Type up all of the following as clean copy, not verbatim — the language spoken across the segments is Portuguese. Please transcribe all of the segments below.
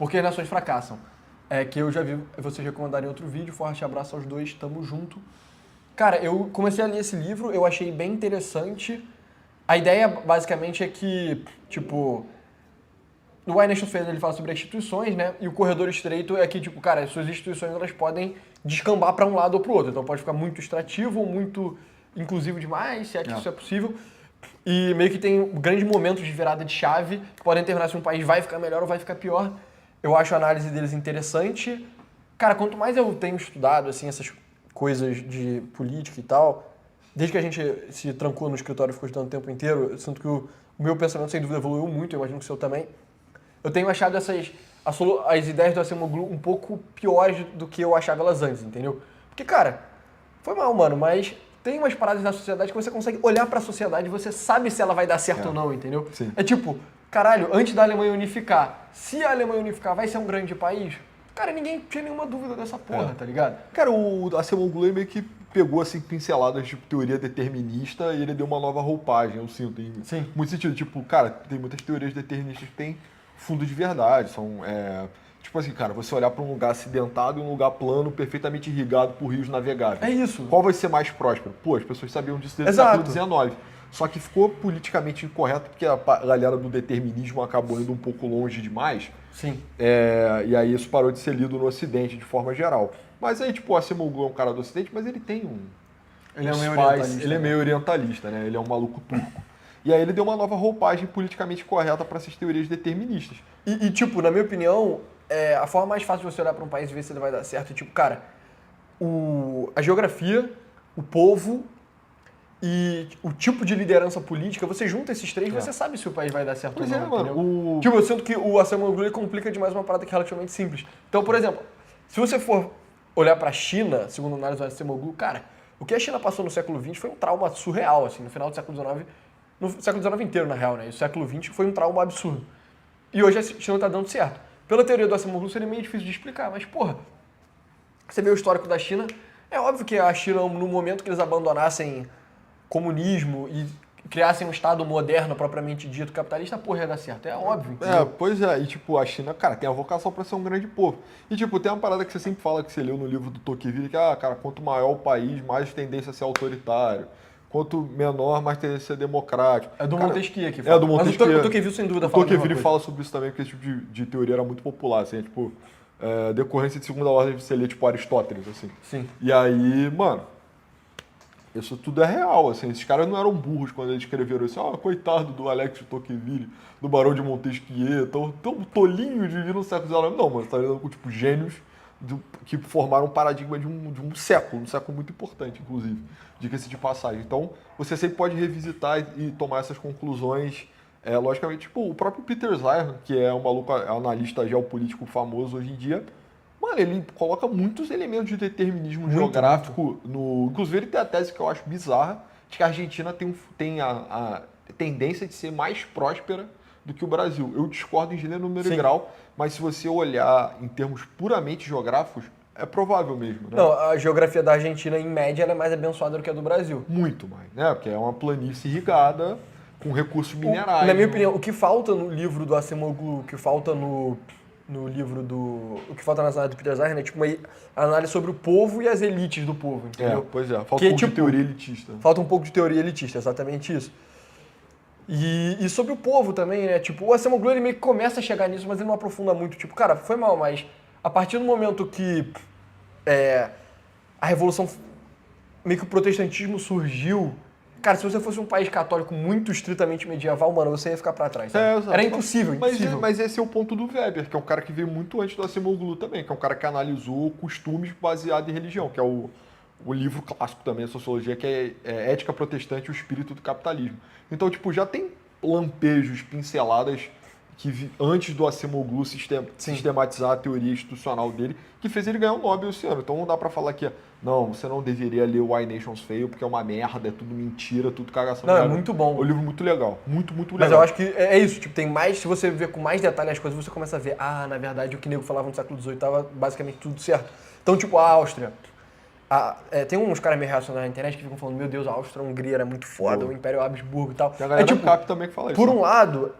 Por que as nações fracassam? É que eu já vi vocês recomendarem outro vídeo, forte abraço aos dois, tamo junto. Cara, eu comecei a ler esse livro, eu achei bem interessante. A ideia, basicamente, é que, tipo, no Why Nations Fail ele fala sobre as instituições, né? E o corredor estreito é que, tipo, cara, as suas instituições, elas podem descambar para um lado ou para o outro. Então pode ficar muito extrativo ou muito inclusivo demais, se é que isso é possível. E meio que tem grandes momentos de virada de chave que podem determinar se um país vai ficar melhor ou vai ficar pior. Eu acho a análise deles interessante. Cara, quanto mais eu tenho estudado, assim, essas coisas de política e tal, desde que a gente se trancou no escritório e ficou estudando o tempo inteiro, eu sinto que o meu pensamento, sem dúvida, evoluiu muito, eu imagino que o seu também. Eu tenho achado as ideias do Acemoglu um pouco piores do que eu achava elas antes, entendeu? Porque, cara, foi mal, mano, mas tem umas paradas na sociedade que você consegue olhar pra sociedade e você sabe se ela vai dar certo ou não, entendeu? Sim. É tipo, caralho, antes da Alemanha unificar, se a Alemanha unificar vai ser um grande país, cara, ninguém tinha nenhuma dúvida dessa porra, tá ligado? Cara, o Acemoglu meio que pegou assim pinceladas de teoria determinista e ele deu uma nova roupagem, eu sinto. Tem muito sentido. Tipo, cara, tem muitas teorias deterministas que têm fundo de verdade. São, tipo assim, cara, você olhar para um lugar acidentado e um lugar plano, perfeitamente irrigado por rios navegáveis. É isso. Qual vai ser mais próspero? Pô, as pessoas sabiam disso desde o Exato. século XIX. Só que ficou politicamente incorreto porque a galera do determinismo acabou indo um pouco longe demais. Sim. E aí isso parou de ser lido no Ocidente de forma geral. Mas aí, tipo, o Acemoglu é um cara do Ocidente, mas ele tem Ele é meio orientalista. Ele é meio orientalista, né? Ele é um maluco turco. E aí ele deu uma nova roupagem politicamente correta para essas teorias deterministas. E, tipo, na minha opinião, a forma mais fácil de você olhar pra um país e ver se ele vai dar certo é, tipo, cara, a geografia, o povo e o tipo de liderança política, você junta esses três, você sabe se o país vai dar certo Pois ou não, mano. entendeu? Tipo, eu sinto que o Acemoglu complica demais uma parada que é relativamente simples. Então, por exemplo, se você for olhar pra China, segundo a análise do Acemoglu, cara, o que a China passou no século XX foi um trauma surreal, assim, no final do século XIX, no século XIX inteiro, na real, né? E o século XX foi um trauma absurdo. E hoje a China tá dando certo. Pela teoria do Acemoglu seria meio difícil de explicar, mas, porra, você vê o histórico da China, é óbvio que a China, no momento que eles abandonassem comunismo e criassem um Estado moderno, propriamente dito, capitalista, porra, ia dar certo. É óbvio. Entendeu? Pois é. E, tipo, a China, cara, tem a vocação para ser um grande povo. E, tipo, tem uma parada que você sempre fala, que você leu no livro do Tocqueville, que, cara, quanto maior o país, mais tendência a ser autoritário. Quanto menor, mais tendência a ser democrático. É do Cara, Montesquieu aqui. Fala. É do Montesquieu. Mas o Tocqueville, sem dúvida, o fala a mesma Tocqueville coisa. fala sobre isso também, porque esse tipo de teoria era muito popular, assim, tipo, decorrência de segunda ordem, você lê, tipo, Aristóteles, assim. Sim. E aí, mano, isso tudo é real, assim, esses caras não eram burros quando eles escreveram isso. Coitado do Alex de Tocqueville, do Barão de Montesquieu, tão tolinho de vir no século XIX. Não, mano, você tá lidando com, tipo, gênios que formaram um paradigma de um século muito importante, inclusive, diga-se de passagem. Então, você sempre pode revisitar e tomar essas conclusões. Logicamente, tipo, o próprio Peter Zeihan, que é um maluco analista geopolítico famoso hoje em dia, mano, ele coloca muitos elementos de determinismo geográfico no... Inclusive, ele tem a tese que eu acho bizarra, de que a Argentina tem a tendência de ser mais próspera do que o Brasil. Eu discordo em gênero, número e grau, mas se você olhar em termos puramente geográficos, é provável mesmo, né? Não, a geografia da Argentina, em média, ela é mais abençoada do que a do Brasil. Muito mais, né? Porque é uma planície irrigada com recursos minerais. Na minha opinião, o que falta no livro do Acemoglu, o que falta no livro o que falta nas análises do Peter Zeihan é tipo uma análise sobre o povo e as elites do povo, entendeu? Pois é. Falta Que, um pouco tipo, de teoria elitista. Falta um pouco de teoria elitista, exatamente isso. E sobre o povo também, né? Tipo, o Acemoglu, ele meio que começa a chegar nisso, mas ele não aprofunda muito. Tipo, cara, foi mal, mas a partir do momento que a revolução, meio que o protestantismo surgiu, cara, se você fosse um país católico muito estritamente medieval, mano, você ia ficar pra trás, sabe? Exato. Era impossível, impossível. Mas esse é o ponto do Weber, que é um cara que veio muito antes do Acemoglu também, que é um cara que analisou costumes baseados em religião, que é o livro clássico também, a sociologia, que é Ética Protestante e o Espírito do Capitalismo. Então, tipo, já tem lampejos, pinceladas que antes do Acemoglu sistematizar a teoria institucional dele, que fez ele ganhar um Nobel esse ano. Então não dá pra falar que não, você não deveria ler Why Nations Fail, porque é uma merda, é tudo mentira, tudo cagação. Não, é muito bom. É um livro muito legal, muito legal. Mas eu acho que é isso, tipo, tem mais, se você ver com mais detalhe as coisas, você começa a ver, na verdade, o que nego falava no século XVIII tava basicamente tudo certo. Então, tipo, a Áustria, tem uns caras meio reacionários na internet que ficam falando, meu Deus, a Áustria-Hungria era muito foda, o Império Habsburgo e tal. Tem a galera do CAP também que fala isso. Por um lado,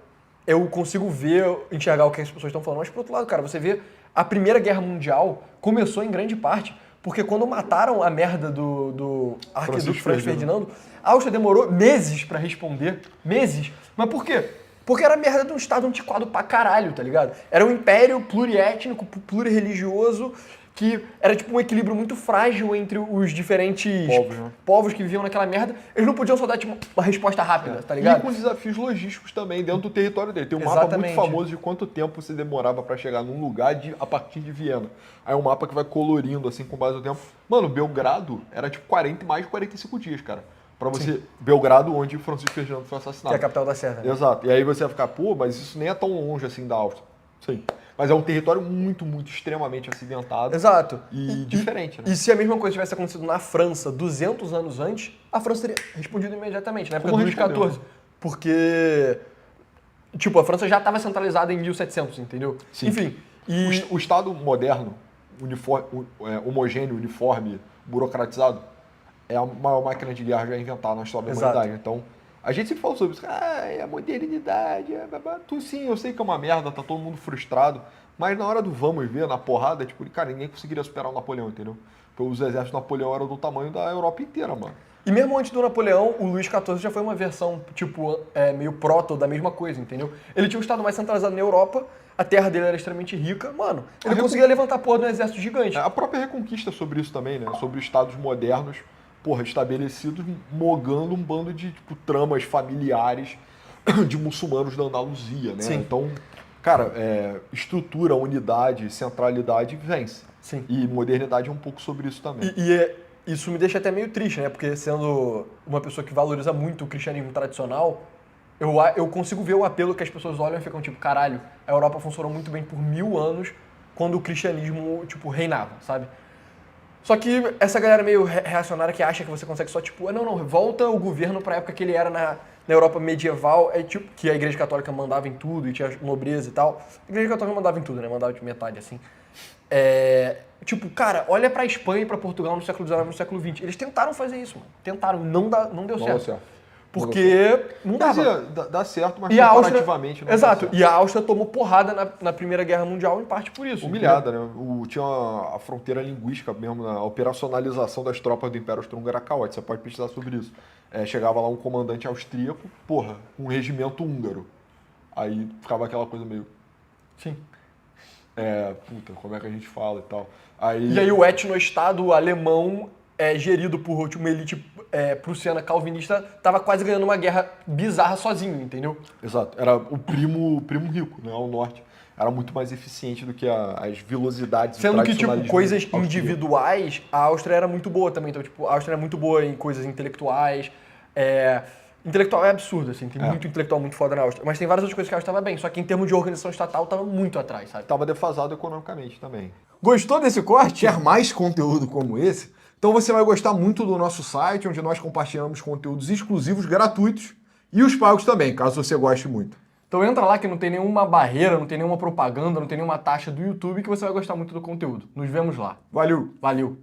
eu consigo enxergar o que as pessoas estão falando, mas por outro lado, cara, você vê a Primeira Guerra Mundial começou em grande parte porque quando mataram a merda do arquiduque Francisco Ferdinando, a Áustria demorou meses pra responder. Meses. Mas por quê? Porque era merda de um estado antiquado pra caralho, tá ligado? Era um império pluriétnico, plurireligioso, que era tipo um equilíbrio muito frágil entre os diferentes povos que viviam naquela merda. Eles não podiam só dar tipo, uma resposta rápida, tá ligado? E com desafios logísticos também dentro do território dele. Tem um mapa muito famoso de quanto tempo você demorava pra chegar num lugar a partir de Viena. Aí um mapa que vai colorindo assim com base no tempo. Mano, Belgrado era tipo mais de 45 dias, cara. Pra você, sim. Belgrado, onde Francisco Ferdinando foi assassinado. Que é a capital da Sérvia. Né? Exato. E aí você vai ficar, pô, mas isso nem é tão longe assim da Áustria. Sim. Mas é um território muito, muito extremamente acidentado. Exato. E diferente, né? E se a mesma coisa tivesse acontecido na França 200 anos antes, a França teria respondido imediatamente, na época do Luís XIV. Porque, tipo, a França já estava centralizada em 1700, entendeu? Sim. Enfim. E o Estado moderno, homogêneo, uniforme, burocratizado, é a maior máquina de guerra já inventada na história da humanidade. Então, a gente sempre fala sobre isso. É a modernidade, sim, eu sei que é uma merda, tá todo mundo frustrado. Mas na hora do vamos ver, na porrada, tipo, cara, ninguém conseguiria superar o Napoleão, entendeu? Porque os exércitos do Napoleão eram do tamanho da Europa inteira, mano. E mesmo antes do Napoleão, o Luís XIV já foi uma versão, tipo, meio proto da mesma coisa, entendeu? Ele tinha um estado mais centralizado na Europa, a terra dele era extremamente rica, mano. Ele conseguia levantar a porra de um exército gigante. A própria Reconquista sobre isso também, né? Sobre os estados modernos, porra, estabelecidos, mogando um bando de, tipo, tramas familiares de muçulmanos da Andaluzia, né? Sim. Então, cara, estrutura, unidade, centralidade vence. Sim. E modernidade é um pouco sobre isso também. Isso me deixa até meio triste, né? Porque sendo uma pessoa que valoriza muito o cristianismo tradicional, eu consigo ver o apelo que as pessoas olham e ficam tipo, caralho, a Europa funcionou muito bem por 1000 anos quando o cristianismo, tipo, reinava, sabe? Só que essa galera meio reacionária que acha que você consegue só, tipo, não, volta o governo pra época que ele era na Europa medieval, tipo, que a Igreja Católica mandava em tudo e tinha nobreza e tal. A Igreja Católica mandava em tudo, né? Mandava de metade, assim. Tipo, cara, olha pra Espanha e pra Portugal no século XIX e no século XX. Eles tentaram fazer isso, mano. Tentaram, não deu certo. Porque não dava. Dá certo, mas comparativamente não exato. E a Áustria tomou porrada na Primeira Guerra Mundial, em parte por isso. Humilhada, né? Tinha a fronteira linguística mesmo, a operacionalização das tropas do Império Austro-Húngaro era caótica. Você pode pesquisar sobre isso. Chegava lá um comandante austríaco, um regimento húngaro. Aí ficava aquela coisa meio... Sim. Como é que a gente fala e tal. E aí o etno-estado alemão, gerido por uma elite prussiana calvinista, tava quase ganhando uma guerra bizarra sozinho, entendeu? Exato. Era o primo rico, né, ao norte. Era muito mais eficiente do que as vilosidades. Sendo que, tipo, coisas individuais, a Áustria era muito boa também. Então, tipo, a Áustria é muito boa em coisas intelectuais. Intelectual é absurdo, assim. Tem muito intelectual muito foda na Áustria. Mas tem várias outras coisas que a Áustria estava bem. Só que em termos de organização estatal, tava muito atrás, sabe? Tava defasado economicamente também. Gostou desse corte? Quer mais conteúdo como esse? Então você vai gostar muito do nosso site, onde nós compartilhamos conteúdos exclusivos, gratuitos, e os pagos também, caso você goste muito. Então entra lá que não tem nenhuma barreira, não tem nenhuma propaganda, não tem nenhuma taxa do YouTube, que você vai gostar muito do conteúdo. Nos vemos lá. Valeu! Valeu!